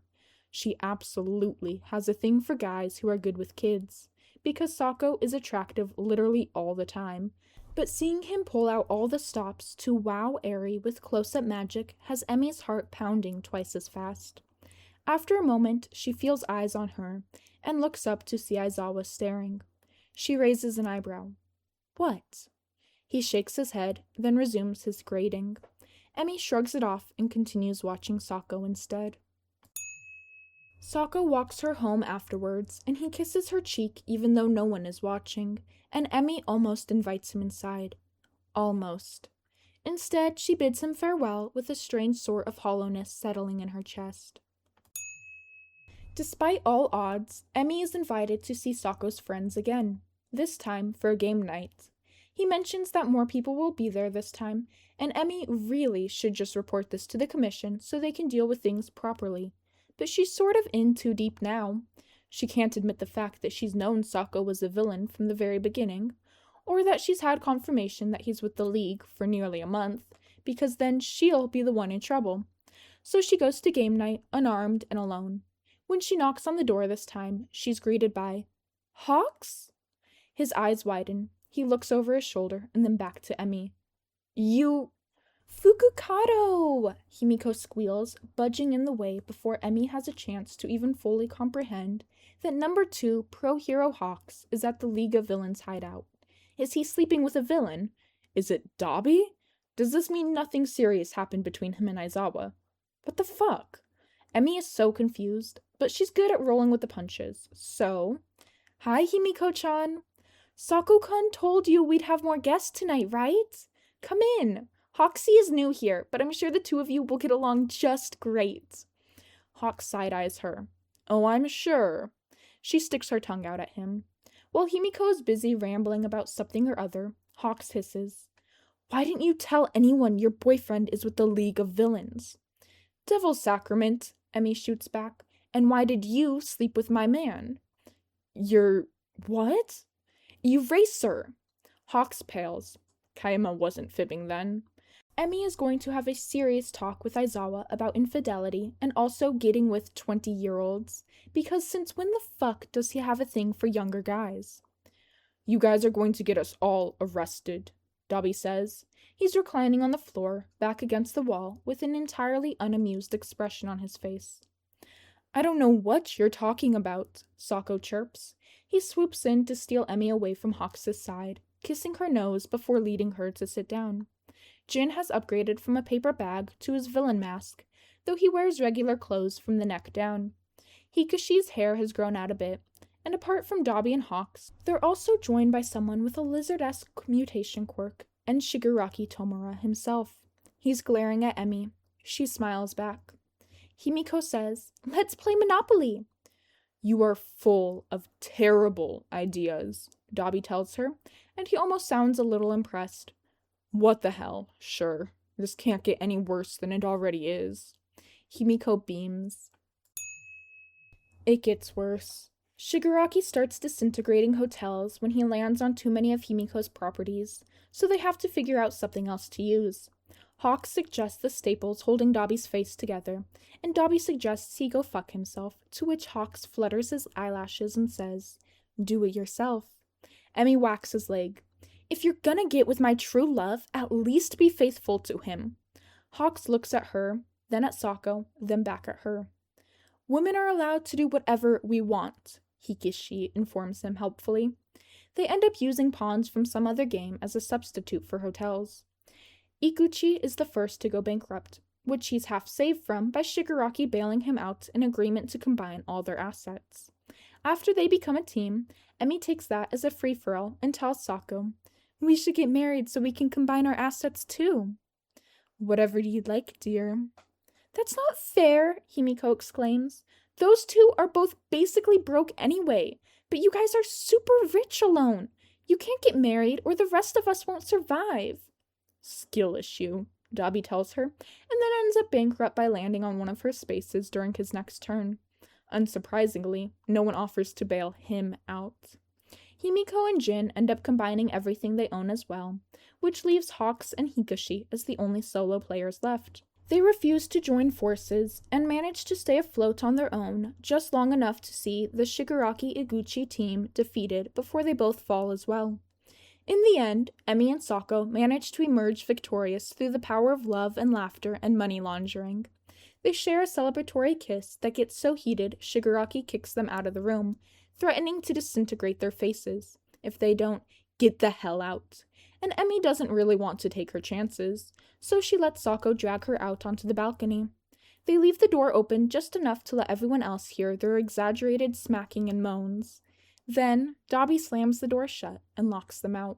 She absolutely has a thing for guys who are good with kids, because Sako is attractive literally all the time, but seeing him pull out all the stops to wow Eri with close-up magic has Emmy's heart pounding twice as fast. After a moment, she feels eyes on her, and looks up to see Aizawa staring. She raises an eyebrow. What? He shakes his head, then resumes his grading. Emmy shrugs it off and continues watching Sako instead. Sako walks her home afterwards, and he kisses her cheek even though no one is watching, and Emmy almost invites him inside. Almost. Instead, she bids him farewell with a strange sort of hollowness settling in her chest. Despite all odds, Emmy is invited to see Sako's friends again, this time for a game night. He mentions that more people will be there this time, and Emmy really should just report this to the commission so they can deal with things properly. But she's sort of in too deep now. She can't admit the fact that she's known Sako was a villain from the very beginning, or that she's had confirmation that he's with the League for nearly a month, because then she'll be the one in trouble. So she goes to game night, unarmed and alone. When she knocks on the door this time, she's greeted by, Hawks? His eyes widen. He looks over his shoulder and then back to Emmy. You... Fukukado! Himiko squeals, budging in the way before Emmy has a chance to even fully comprehend that number 2 pro-hero Hawks is at the League of Villains hideout. Is he sleeping with a villain? Is it Dabi? Does this mean nothing serious happened between him and Aizawa? What the fuck? Emmy is so confused, but she's good at rolling with the punches, so... Hi, Himiko-chan. Sako-kun told you we'd have more guests tonight, right? Come in. Hoxie is new here, but I'm sure the two of you will get along just great. Hawk side-eyes her. Oh, I'm sure. She sticks her tongue out at him. While Himiko is busy rambling about something or other, Hawks hisses. Why didn't you tell anyone your boyfriend is with the League of Villains? Devil's sacrament, Emmy shoots back. And why did you sleep with my man? Your... what? Eraser! Hawks pales. Kayama wasn't fibbing then. Emmy is going to have a serious talk with Aizawa about infidelity and also getting with 20-year-olds, because since when the fuck does he have a thing for younger guys? You guys are going to get us all arrested, Dabi says. He's reclining on the floor, back against the wall, with an entirely unamused expression on his face. I don't know what you're talking about, Sako chirps. He swoops in to steal Emmy away from Hawks' side, kissing her nose before leading her to sit down. Jin has upgraded from a paper bag to his villain mask, though he wears regular clothes from the neck down. Hikishi's hair has grown out a bit, and apart from Dabi and Hawks, they're also joined by someone with a lizard-esque mutation quirk, and Shigaraki Tomura himself. He's glaring at Emmy. She smiles back. Himiko says, Let's play Monopoly! You are full of terrible ideas, Dabi tells her, and he almost sounds a little impressed. What the hell? Sure. This can't get any worse than it already is. Himiko beams. It gets worse. Shigaraki starts disintegrating hotels when he lands on too many of Himiko's properties, so they have to figure out something else to use. Hawks suggests the staples holding Dabi's face together, and Dabi suggests he go fuck himself, to which Hawks flutters his eyelashes and says, Do it yourself. Emmy whacks his leg. If you're gonna get with my true love, at least be faithful to him. Hawks looks at her, then at Sako, then back at her. Women are allowed to do whatever we want, Hikishi informs him helpfully. They end up using pawns from some other game as a substitute for hotels. Ikuchi is the first to go bankrupt, which he's half saved from by Shigaraki bailing him out in agreement to combine all their assets. After they become a team, Emmy takes that as a free-for-all and tells Sako, We should get married so we can combine our assets too. Whatever you'd like, dear. That's not fair, Himiko exclaims. Those two are both basically broke anyway, but you guys are super rich alone. You can't get married or the rest of us won't survive. Skill issue, Dabi tells her, and then ends up bankrupt by landing on one of her spaces during his next turn. Unsurprisingly, no one offers to bail him out. Himiko and Jin end up combining everything they own as well, which leaves Hawks and Hikoshi as the only solo players left. They refuse to join forces and manage to stay afloat on their own just long enough to see the Shigaraki Iguchi team defeated before they both fall as well. In the end, Emi and Sako manage to emerge victorious through the power of love and laughter and money laundering. They share a celebratory kiss that gets so heated Shigaraki kicks them out of the room, threatening to disintegrate their faces if they don't get the hell out. And Emi doesn't really want to take her chances, so she lets Sako drag her out onto the balcony. They leave the door open just enough to let everyone else hear their exaggerated smacking and moans. Then, Dabi slams the door shut and locks them out.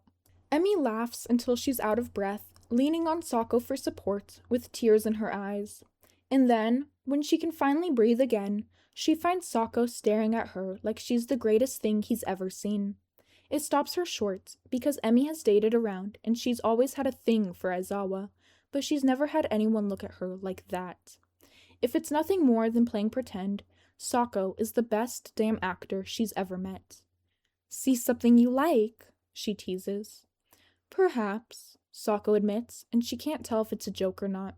Emi laughs until she's out of breath, leaning on Sako for support, with tears in her eyes. And then, when she can finally breathe again, she finds Sako staring at her like she's the greatest thing he's ever seen. It stops her short, because Emi has dated around and she's always had a thing for Aizawa, but she's never had anyone look at her like that. If it's nothing more than playing pretend, Sako is the best damn actor she's ever met. See something you like, she teases. Perhaps, Sako admits, and she can't tell if it's a joke or not.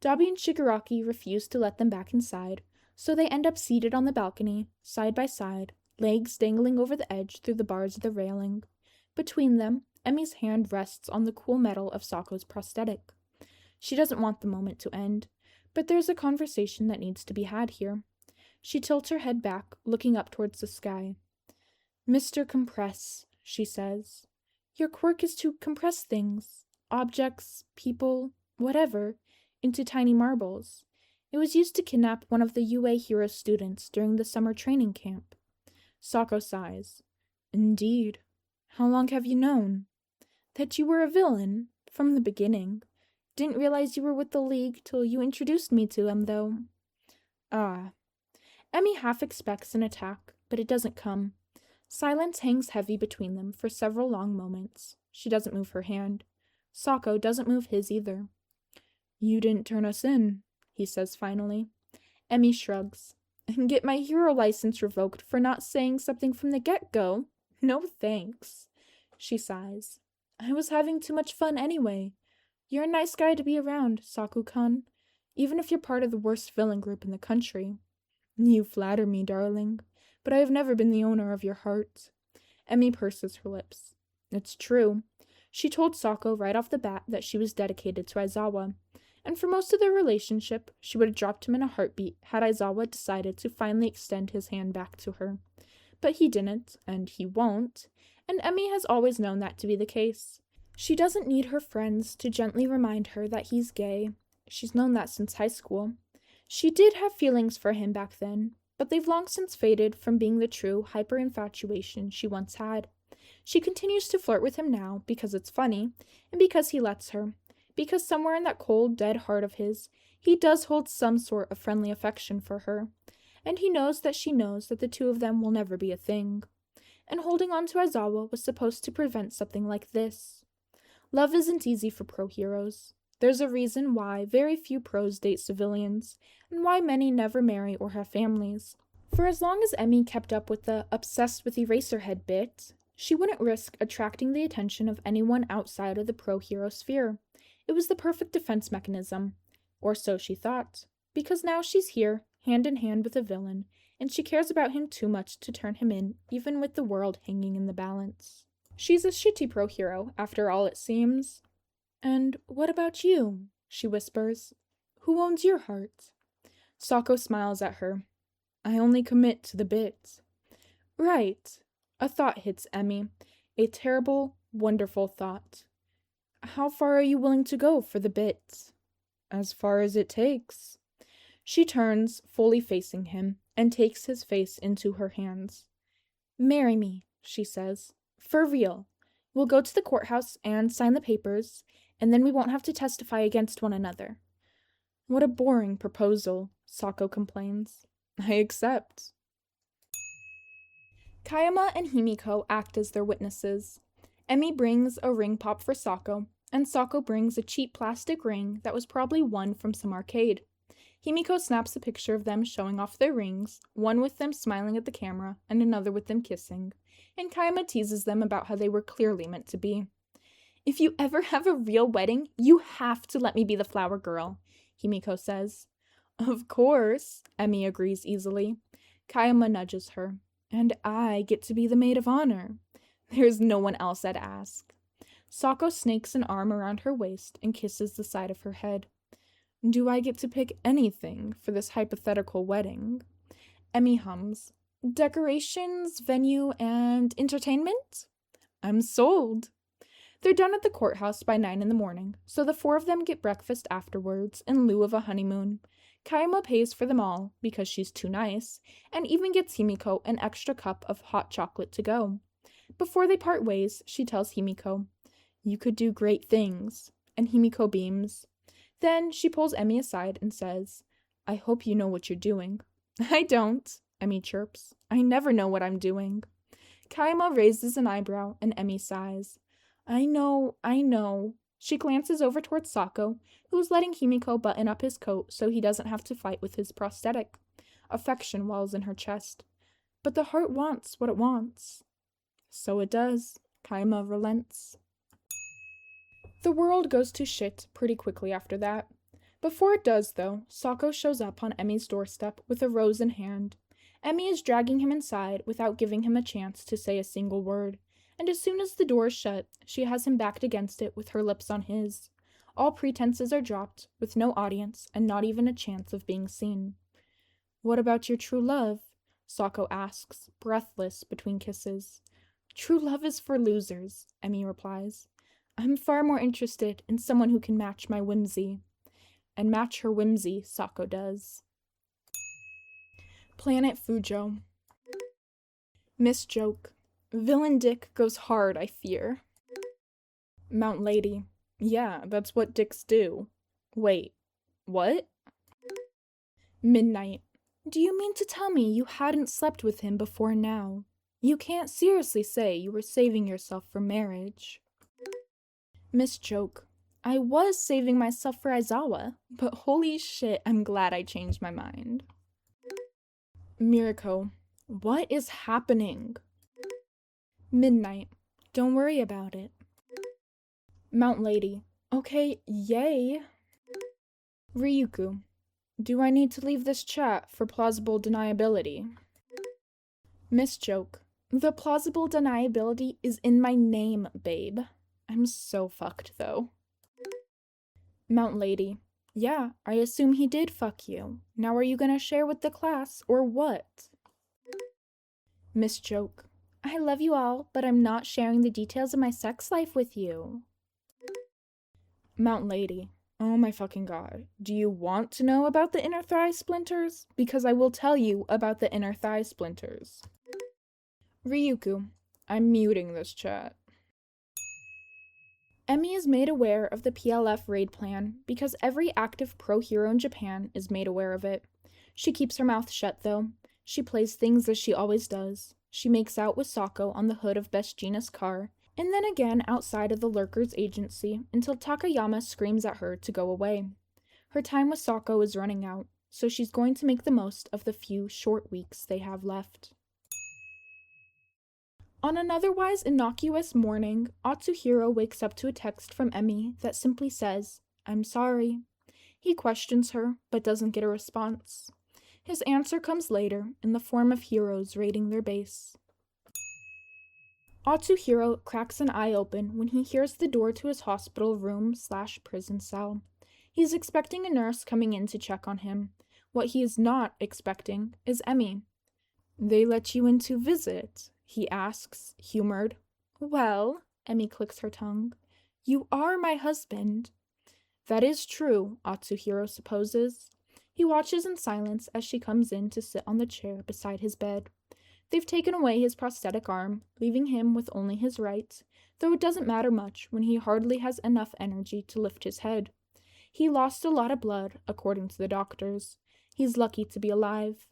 Dabi and Shigaraki refuse to let them back inside, so they end up seated on the balcony, side by side, legs dangling over the edge through the bars of the railing. Between them, Emi's hand rests on the cool metal of Sako's prosthetic. She doesn't want the moment to end, but there's a conversation that needs to be had here. She tilts her head back, looking up towards the sky. Mr. Compress, she says. Your quirk is to compress things, objects, people, whatever, into tiny marbles. It was used to kidnap one of the UA Hero students during the summer training camp. Sako sighs. Indeed. How long have you known? That you were a villain, from the beginning. Didn't realize you were with the League till you introduced me to him, though. Ah. Emi half expects an attack, but it doesn't come. Silence hangs heavy between them for several long moments. She doesn't move her hand. Sako doesn't move his either. You didn't turn us in, he says finally. Emi shrugs. And get my hero license revoked for not saying something from the get-go? No thanks. She sighs. I was having too much fun anyway. You're a nice guy to be around, Saku-kun, even if you're part of the worst villain group in the country. You flatter me, darling, but I have never been the owner of your heart. Emi purses her lips. It's true. She told Sako right off the bat that she was dedicated to Aizawa, and for most of their relationship, she would have dropped him in a heartbeat had Aizawa decided to finally extend his hand back to her. But he didn't, and he won't, and Emi has always known that to be the case. She doesn't need her friends to gently remind her that he's gay. She's known that since high school. She did have feelings for him back then, but they've long since faded from being the true hyper-infatuation she once had. She continues to flirt with him now because it's funny, and because he lets her. Because somewhere in that cold, dead heart of his, he does hold some sort of friendly affection for her. And he knows that she knows that the two of them will never be a thing. And holding on to Aizawa was supposed to prevent something like this. Love isn't easy for pro heroes. There's a reason why very few pros date civilians, and why many never marry or have families. For as long as Emi kept up with the obsessed with Eraserhead bit, she wouldn't risk attracting the attention of anyone outside of the pro hero sphere. It was the perfect defense mechanism, or so she thought, because now she's here, hand in hand with a villain, and she cares about him too much to turn him in, even with the world hanging in the balance. She's a shitty pro hero, after all it seems. And what about you? She whispers. Who owns your heart? Sako smiles at her. I only commit to the bit. Right. A thought hits Emi. A terrible, wonderful thought. How far are you willing to go for the bit? As far as it takes. She turns, fully facing him, and takes his face into her hands. Marry me, she says. For real. We'll go to the courthouse and sign the papers, and then we won't have to testify against one another." "What a boring proposal," Sako complains. "I accept." Kayama and Himiko act as their witnesses. Emi brings a ring pop for Sako, and Sako brings a cheap plastic ring that was probably won from some arcade. Himiko snaps a picture of them showing off their rings, one with them smiling at the camera and another with them kissing, and Kayama teases them about how they were clearly meant to be. "If you ever have a real wedding, you have to let me be the flower girl," Himiko says. "Of course," Emi agrees easily. Kayama nudges her. "And I get to be the maid of honor. There's no one else I'd ask." Sako snakes an arm around her waist and kisses the side of her head. "Do I get to pick anything for this hypothetical wedding?" Emi hums. "Decorations, venue, and entertainment?" "I'm sold." They're done at the courthouse by 9 in the morning, so the 4 of them get breakfast afterwards in lieu of a honeymoon. Kayama pays for them all, because she's too nice, and even gets Himiko an extra cup of hot chocolate to go. Before they part ways, she tells Himiko, "You could do great things," and Himiko beams. Then she pulls Emi aside and says, "I hope you know what you're doing." "I don't," Emi chirps. "I never know what I'm doing." Kayama raises an eyebrow and Emi sighs. I know. She glances over towards Sako, who's letting Himiko button up his coat so he doesn't have to fight with his prosthetic. Affection wells in her chest. But the heart wants what it wants. So it does. Kayama relents. The world goes to shit pretty quickly after that. Before it does, though, Sako shows up on Emi's doorstep with a rose in hand. Emi is dragging him inside without giving him a chance to say a single word, and as soon as the door is shut, she has him backed against it with her lips on his. All pretenses are dropped, with no audience and not even a chance of being seen. "What about your true love?" Sako asks, breathless between kisses. "True love is for losers," Emi replies. "I'm far more interested in someone who can match my whimsy." And match her whimsy, Sako does. Planet Fujo. Miss Joke. Villain Dick goes hard, I fear. Mount Lady. Yeah, that's what dicks do. Wait, what? Midnight. Do you mean to tell me you hadn't slept with him before now? You can't seriously say you were saving yourself for marriage. Miss Joke. I was saving myself for Aizawa, but holy shit, I'm glad I changed my mind. Miriko. What is happening? Midnight. Don't worry about it. Mount Lady. Okay, yay. Ryuku. Do I need to leave this chat for plausible deniability? Miss Joke. The plausible deniability is in my name, babe. I'm so fucked, though. Mount Lady. Yeah, I assume he did fuck you. Now are you gonna share with the class, or what? Miss Joke. I love you all, but I'm not sharing the details of my sex life with you. Mount Lady. Oh my fucking god. Do you want to know about the inner thigh splinters? Because I will tell you about the inner thigh splinters. Ryuku. I'm muting this chat. Emi is made aware of the PLF raid plan because every active pro-hero in Japan is made aware of it. She keeps her mouth shut, though. She plays things as she always does. She makes out with Sako on the hood of Best Gina's car, and then again outside of the Lurkers agency until Takayama screams at her to go away. Her time with Sako is running out, so she's going to make the most of the few short weeks they have left. On an otherwise innocuous morning, Atsuhiro wakes up to a text from Emi that simply says, "I'm sorry." He questions her, but doesn't get a response. His answer comes later, in the form of heroes raiding their base. Atsuhiro cracks an eye open when he hears the door to his hospital room/prison cell. He's expecting a nurse coming in to check on him. What he is not expecting is Emi. "They let you in to visit?" he asks, humored. "Well," Emi clicks her tongue, "you are my husband." That is true, Atsuhiro supposes. He watches in silence as she comes in to sit on the chair beside his bed. They've taken away his prosthetic arm, leaving him with only his right, though it doesn't matter much when he hardly has enough energy to lift his head. He lost a lot of blood, according to the doctors. He's lucky to be alive.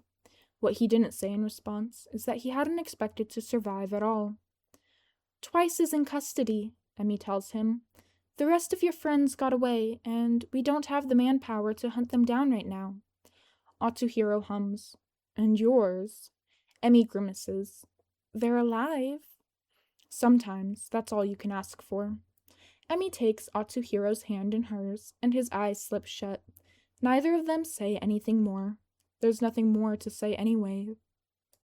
What he didn't say in response is that he hadn't expected to survive at all. Twice is in custody, Emmy tells him. The rest of your friends got away, and we don't have the manpower to hunt them down right now. Atsuhiro hums. And yours? Emmy grimaces. They're alive. Sometimes that's all you can ask for. Emmy takes Atsuhiro's hand in hers, and his eyes slip shut. Neither of them say anything more. There's nothing more to say anyway,